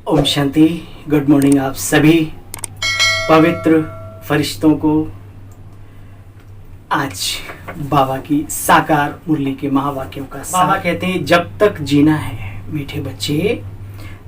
Om Shanti. Good morning आप सभी पवित्र फरिश्तों को। आज बाबा की साकार मुरली के महावाक्यों का बाबा कहते हैं, जब तक जीना है मीठे बच्चे,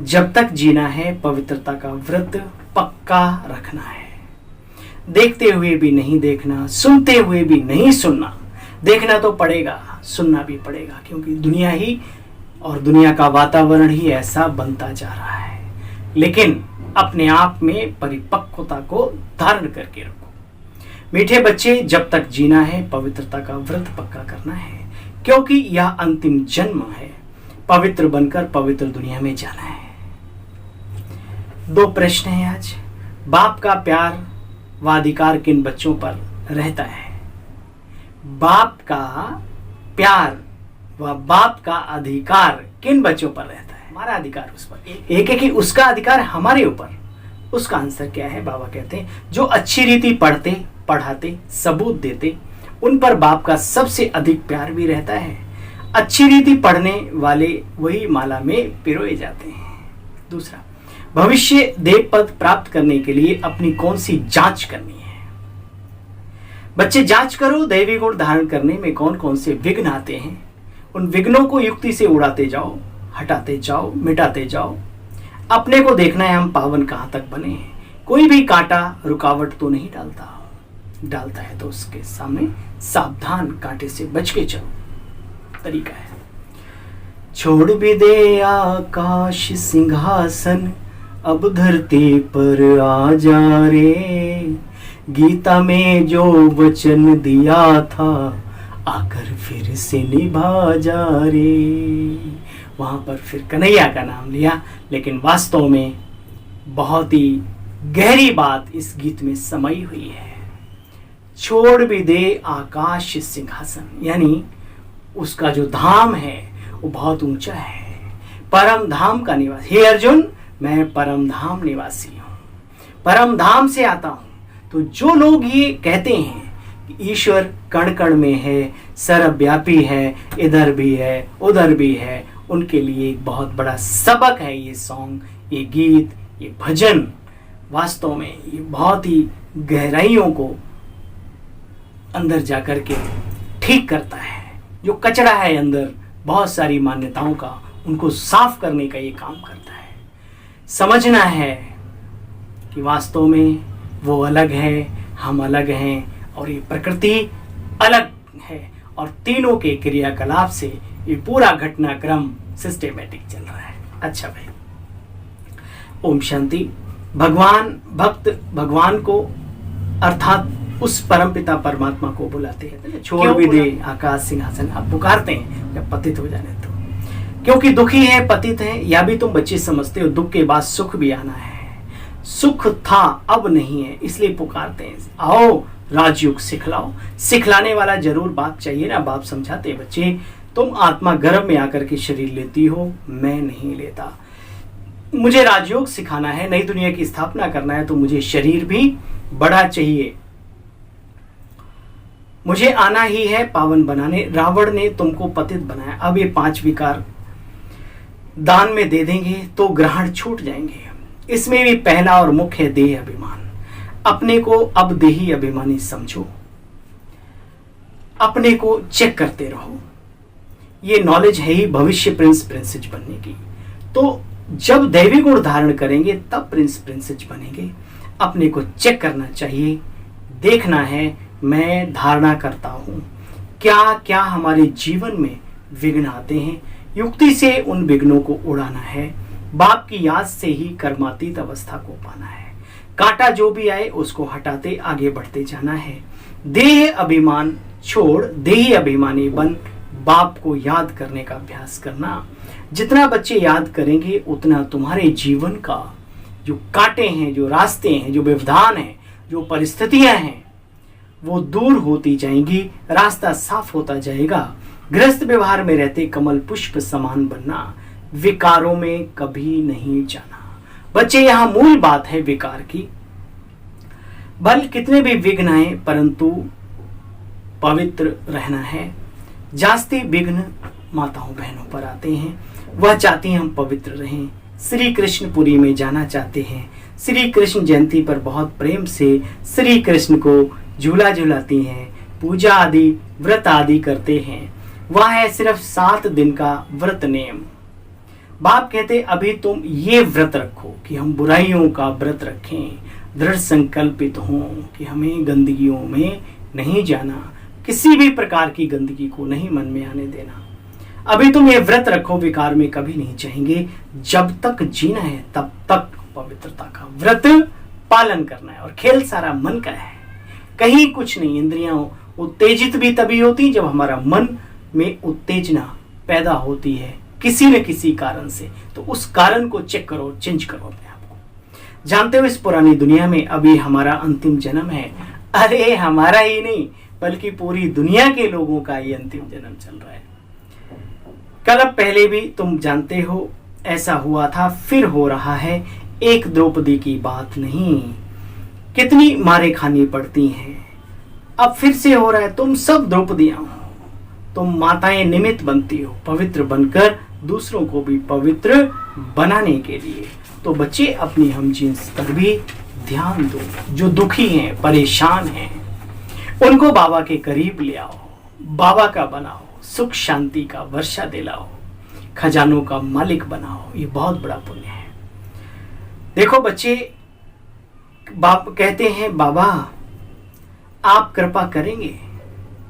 जब तक जीना है पवित्रता का व्रत पक्का रखना है। देखते हुए भी नहीं देखना, सुनते हुए भी नहीं सुनना। देखना तो पड़ेगा, सुनना भी पड़ेगा, क्योंकि दुनिया ही और दुनिया का वातावरण ही ऐसा बनता जा रहा है। लेकिन अपने आप में परिपक्वता को धारण करके रखो। मीठे बच्चे, जब तक जीना है पवित्रता का व्रत पक्का करना है, क्योंकि यह अंतिम जन्म है। पवित्र बनकर पवित्र दुनिया में जाना है। दो प्रश्न हैं आज। बाप का प्यार व अधिकार किन बच्चों पर रहता है? बाप का प्यार व बाप का अधिकार किन बच्चों पर रहता है? हमारा अधिकार उस पर एक है कि उसका अधिकार हमारे ऊपर। उसका आंसर क्या है? बाबा कहते हैं, जो अच्छी रीति पढ़ते, पढ़ाते, सबूत देते, उन पर बाप का सबसे अधिक प्यार भी रहता है। अच्छी रीति पढ़ने वाले वही माला में पिरोए जाते हैं। दूसरा, भविष्य देव पद प्राप्त करने के लिए अपनी कौन सी जांच करनी है? बच्चे, जांच करो दैवी गुण धारण करने में कौन कौन से विघ्न आते हैं। उन विघ्नों को युक्ति से उड़ाते जाओ, हटाते जाओ, मिटाते जाओ। अपने को देखना है हम पावन कहां तक बने हैं। कोई भी कांटा रुकावट तो नहीं डालता है तो उसके सामने सावधान, कांटे से बच के चलो। तरीका है, छोड़ भी दे आकाश सिंहासन, अब धरती पर आ जा रे। गीता में जो वचन दिया था, आकर फिर से निभा जा रे। वहां पर फिर कन्हैया का नाम लिया, लेकिन वास्तव में बहुत ही गहरी बात इस गीत में समाई हुई है। छोड़ भी दे आकाश सिंहासन, यानी उसका जो धाम है वो बहुत ऊंचा है। परम धाम का निवासी। हे अर्जुन, मैं परम धाम निवासी हूं, परम धाम से आता हूं। तो जो लोग ये कहते हैं कि ईश्वर कण कण में है, सर्वव्यापी है, इधर भी है उधर भी है, उनके लिए एक बहुत बड़ा सबक है ये सॉन्ग, ये गीत, ये भजन। वास्तव में ये बहुत ही गहराइयों को अंदर जाकर के ठीक करता है। जो कचरा है अंदर बहुत सारी मान्यताओं का, उनको साफ करने का ये काम करता है। समझना है कि वास्तव में वो अलग है, हम अलग हैं, और ये प्रकृति अलग है, और तीनों के क्रियाकलाप से ये पूरा घटनाक्रम सिस्टेमेटिक चल रहा है। अच्छा भाई, ओम शांति। भगवान भक्त भगवान को अर्थात उस परमपिता परमात्मा को बुलाते हैं। छोड़ भी दे आकाश सिंहासन, अब पुकारते हैं जब पतित हो जाने तो, क्योंकि दुखी है, पतित है। या भी तुम बच्चे समझते हो दुख के बाद सुख भी आना है। सुख था, अब नहीं है, इसलिए पुकारते हैं, आओ राजयोग सिखलाओ। सिखलाने वाला जरूर बाप चाहिए ना। बाप समझाते, बच्चे तुम आत्मा गर्भ में आकर के शरीर लेती हो, मैं नहीं लेता। मुझे राजयोग सिखाना है, नई दुनिया की स्थापना करना है, तो मुझे शरीर भी बड़ा चाहिए। मुझे आना ही है पावन बनाने। रावण ने तुमको पतित बनाया, अब ये 5 विकार दान में दे देंगे तो ग्रहण छूट जाएंगे। इसमें भी पहला और मुख्य है देह अभिमान। अपने को अब देही अभिमानी समझो, अपने को चेक करते रहो। ये नॉलेज है ही भविष्य प्रिंस प्रिंसेस बनने की। तो जब दैवी गुण धारण करेंगे तब प्रिंस प्रिंसेस बनेंगे। अपने को चेक करना चाहिए, देखना है मैं धारणा करता हूं, क्या क्या हमारे जीवन में विघ्न आते हैं। युक्ति से उन विघ्नों को उड़ाना है। बाप की याद से ही कर्मातीत अवस्था को पाना है। कांटा जो भी आए उसको हटाते आगे बढ़ते जाना है। देह अभिमान छोड़ देही अभिमानी बन बाप को याद करने का अभ्यास करना। जितना बच्चे याद करेंगे उतना तुम्हारे जीवन का जो कांटे हैं, जो रास्ते हैं, जो व्यवधान हैं, जो परिस्थितियां हैं, वो दूर होती जाएंगी, रास्ता साफ होता जाएगा। गृहस्थ व्यवहार में रहते कमल पुष्प समान बनना, विकारों में कभी नहीं जाना। बच्चे, यहां मूल बात है विकार की। भले कितने भी विघ्न आए, परंतु पवित्र रहना है। जास्ती विघ्न माताओं बहनों पर आते हैं, वह चाहती हैं हम पवित्र रहें, श्री कृष्णपुरी में जाना चाहते हैं, श्री कृष्ण जयंती पर बहुत प्रेम से श्री कृष्ण को झूला झुलाती हैं, पूजा आदि व्रत आदि करते हैं। वह है सिर्फ 7 दिन का व्रत नेम। बाप कहते अभी तुम ये व्रत रखो कि हम बुराइयों का व्रत रखें, दृढ़ संकल्पित हों कि हमें गंदगियों में नहीं जाना, किसी भी प्रकार की गंदगी को नहीं मन में आने देना। अभी तुम ये व्रत रखो, विकार में कभी नहीं चाहेंगे। जब तक जीना है तब तक पवित्रता का व्रत पालन करना है। और खेल सारा मन का है, कहीं कुछ नहीं। इंद्रियां उत्तेजित भी तभी होती जब हमारा मन में उत्तेजना पैदा होती है किसी न किसी कारण से। तो उस कारण को चेक करो, चेंज करो अपने आप को। जानते हो इस पुरानी दुनिया में अभी हमारा अंतिम जन्म है। अरे हमारा ही नहीं बल्कि पूरी दुनिया के लोगों का ये अंतिम जन्म चल रहा है। कल पहले भी तुम जानते हो ऐसा हुआ था, फिर हो रहा है। एक द्रौपदी की बात नहीं, कितनी मारे खानी पड़ती हैं। अब फिर से हो रहा है। तुम सब द्रौपदियां हो, तुम माताएं निमित्त बनती हो पवित्र बनकर दूसरों को भी पवित्र बनाने के लिए। तो बच्चे अपनी हमजिन्स पर भी ध्यान दो। जो दुखी हैं, परेशान हैं, उनको बाबा के करीब ले आओ, बाबा का बनाओ, सुख शांति का वर्षा दिलाओ, खजानों का मालिक बनाओ। ये बहुत बड़ा पुण्य है। देखो बच्चे, बाप कहते हैं बाबा आप कृपा करेंगे।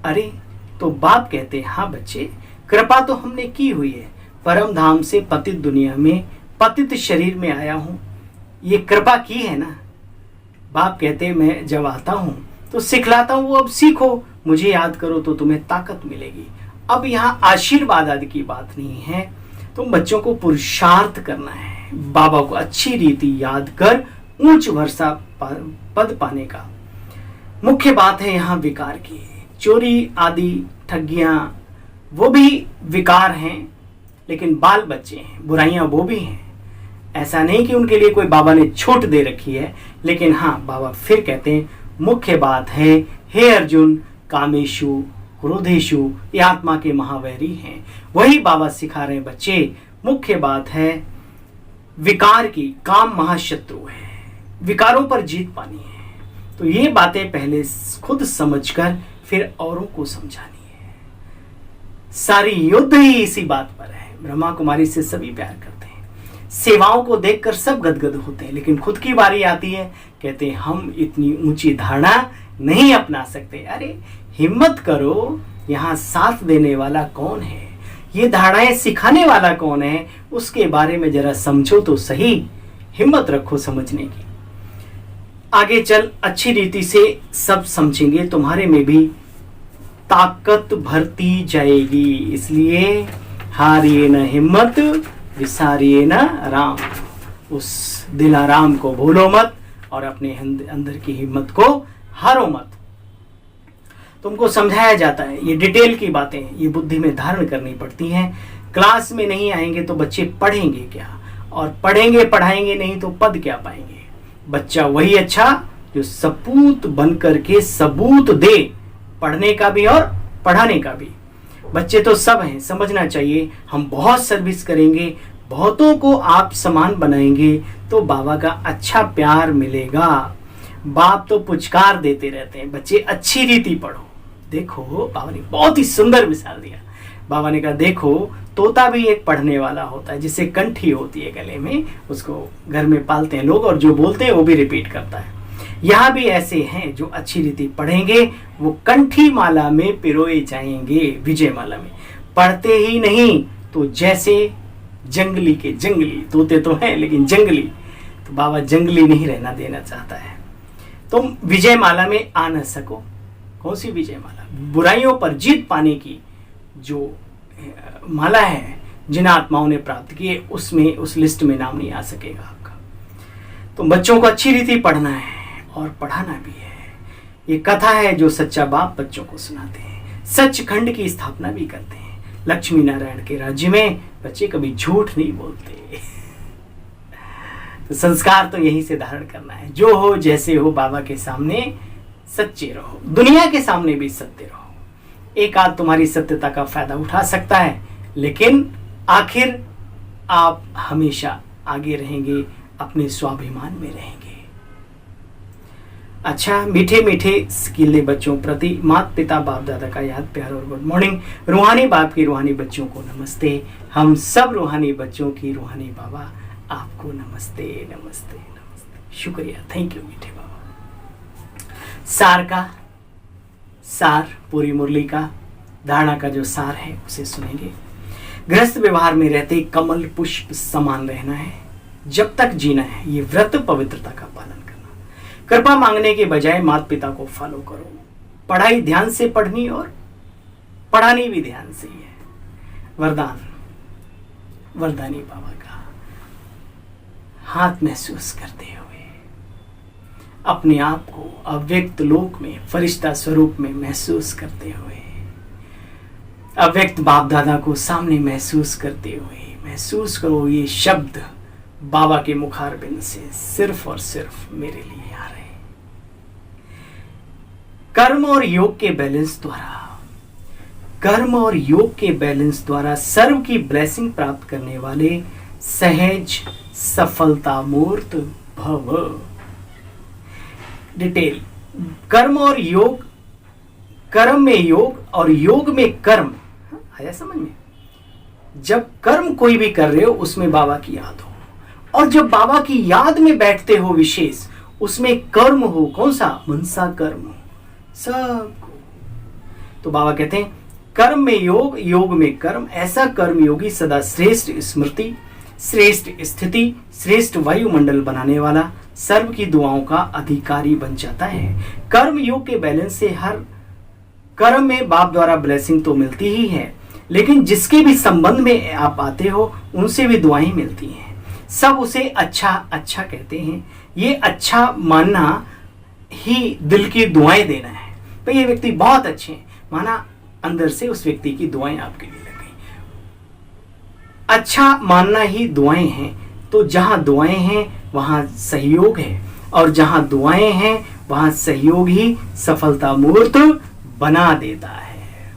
अरे तो बाप कहते हैं हाँ बच्चे, कृपा तो हमने की हुई है। परम धाम से पतित दुनिया में पतित शरीर में आया हूं, ये कृपा की है ना। बाप कहते हैं मैं जब आता हूं तो सिखलाता हूं, वो अब सीखो, मुझे याद करो तो तुम्हें ताकत मिलेगी। अब यहाँ आशीर्वाद आदि की बात नहीं है, तुम बच्चों को पुरुषार्थ करना है, बाबा को अच्छी रीति याद कर ऊंच वर्षा पद पाने का। मुख्य बात है यहाँ विकार की। चोरी आदि ठगियां वो भी विकार हैं, लेकिन बाल बच्चे हैं, बुराइयां वो भी हैं। ऐसा नहीं कि उनके लिए कोई बाबा ने छूट दे रखी है, लेकिन हाँ बाबा फिर कहते हैं मुख्य बात है हे अर्जुन, कामेशु क्रोधेशु ये आत्मा के महावैरी हैं। वही बाबा सिखा रहे हैं बच्चे। मुख्य बात है विकार की, काम महाशत्रु है, विकारों पर जीत पानी है। तो ये बातें पहले खुद समझकर फिर औरों को समझानी है। सारी युद्ध ही इसी बात पर है। ब्रह्मा कुमारी से सभी प्यार करते हैं, सेवाओं को देखकर सब गदगद होते हैं, लेकिन खुद की बारी आती है, कहते हैं हम इतनी ऊंची धारणा नहीं अपना सकते। अरे हिम्मत करो, यहाँ साथ देने वाला कौन है, ये धारणाएं सिखाने वाला कौन है, उसके बारे में जरा समझो तो सही। हिम्मत रखो समझने की। आगे चल अच्छी रीति से सब समझेंगे, तुम्हारे में भी ताकत भरती जाएगी। इसलिए हारिए न हिम्मत, विसारिए न राम। उस दिलाराम को भूलो मत और अपने अंदर की हिम्मत को हारो मत। तुमको समझाया जाता है, ये डिटेल की बातें ये बुद्धि में धारण करनी पड़ती हैं। क्लास में नहीं आएंगे तो बच्चे पढ़ेंगे क्या, और पढ़ेंगे पढ़ाएंगे नहीं तो पद क्या पाएंगे। बच्चा वही अच्छा जो सपूत बन करके सबूत दे, पढ़ने का भी और पढ़ाने का भी। बच्चे तो सब हैं, समझना चाहिए। हम बहुत सर्विस करेंगे, बहुतों को आप समान बनाएंगे तो बाबा का अच्छा प्यार मिलेगा। बाप तो पुचकार देते रहते हैं, बच्चे अच्छी रीति पढ़ो। देखो बाबा ने बहुत ही सुंदर मिसाल दिया। बाबा ने कहा देखो तोता भी एक पढ़ने वाला होता है, जिससे कंठी होती है गले में, उसको घर में पालते हैं लोग, और जो बोलते हैं वो भी रिपीट करता है। यहाँ भी ऐसे हैं जो अच्छी रीति पढ़ेंगे, वो कंठी माला में पिरोए जाएंगे, विजय माला में। पढ़ते ही नहीं तो जैसे जंगली के जंगली, तोते तो हैं लेकिन जंगली, तो बाबा जंगली नहीं रहना देना चाहता है। तुम विजय माला में आ न सको। कौन सी विजय माला? बुराइयों पर जीत पाने की जो माला है, जिन आत्माओं ने प्राप्त की है, उसमें उस लिस्ट में नाम नहीं आ सकेगा आपका। तो बच्चों को अच्छी रीति पढ़ना है और पढ़ाना भी है। ये कथा है जो सच्चा बाप बच्चों को सुनाते हैं, सचखंड की स्थापना भी करते हैं। लक्ष्मी नारायण के राज्य में बच्चे कभी झूठ नहीं बोलते। तो संस्कार तो यहीं से धारण करना है। जो हो जैसे हो, बाबा के सामने सच्चे रहो, दुनिया के सामने भी सत्य रहो। एक आध तुम्हारी सत्यता का फायदा उठा सकता है, लेकिन आखिर आप हमेशा आगे रहेंगे, अपने स्वाभिमान में रहेंगे। अच्छा, मीठे मीठे स्किले बच्चों प्रति माता पिता बाप दादा का याद प्यार और गुड मॉर्निंग। रूहानी बाप की रूहानी बच्चों को नमस्ते। हम सब रूहानी बच्चों की रूहानी बाबा आपको नमस्ते नमस्ते नमस्ते। शुक्रिया, थैंक यू मीठे बाबा। सार पूरी मुरली का धारणा का जो सार है उसे सुनेंगे। गृहस्थ व्यवहार में रहते कमल पुष्प समान रहना है, जब तक जीना है। ये व्रत पवित्रता का पालन करना। कृपा मांगने के बजाय माता पिता को फॉलो करो। पढ़ाई ध्यान से पढ़नी और पढ़ानी भी ध्यान से ही है। वरदान वरदानी बाबा का हाथ महसूस करते हुए अपने आप को अव्यक्त लोक में फरिश्ता स्वरूप में महसूस करते हुए, अव्यक्त बाप दादा को सामने महसूस करते हुए महसूस करो ये शब्द बाबा के मुखारबिंद से सिर्फ और सिर्फ मेरे लिए आ रहे हैं। कर्म और योग के बैलेंस द्वारा सर्व की ब्लेसिंग प्राप्त करने वाले सहज सफलता मूर्त भव। डिटेल, कर्म और योग, कर्म में योग और योग में कर्म। आया समझ में? जब कर्म कोई भी कर रहे हो उसमें बाबा की याद हो, और जब बाबा की याद में बैठते हो विशेष, उसमें कर्म हो। कौन सा? मनसा कर्म हो सबको। तो बाबा कहते हैं कर्म में योग, योग में कर्म। ऐसा कर्म योगी सदा श्रेष्ठ स्मृति, श्रेष्ठ स्थिति, श्रेष्ठ वायुमंडल बनाने वाला, सर्व की दुआओं का अधिकारी बन जाता है। कर्म योग के बैलेंस से हर कर्म में बाप द्वारा ब्लेसिंग तो मिलती ही है, लेकिन जिसके भी संबंध में आप आते हो उनसे भी दुआएं मिलती हैं। सब उसे अच्छा अच्छा कहते हैं। ये अच्छा मानना ही दिल की दुआएं देना है। भाई ये व्यक्ति बहुत अच्छे हैं, माना अंदर से उस व्यक्ति की दुआएं आपके लिए लग गई। अच्छा मानना ही दुआएं हैं। तो जहां दुआएं हैं वहां सहयोग है, और जहां दुआएं हैं वहां सहयोग ही सफलता मूर्त बना देता है।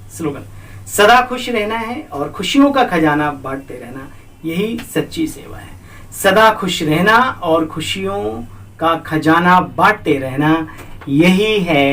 स्लोगन, सदा खुश रहना है और खुशियों का खजाना बांटते रहना, यही सच्ची सेवा है। सदा खुश रहना और खुशियों का खजाना बांटते रहना, यही है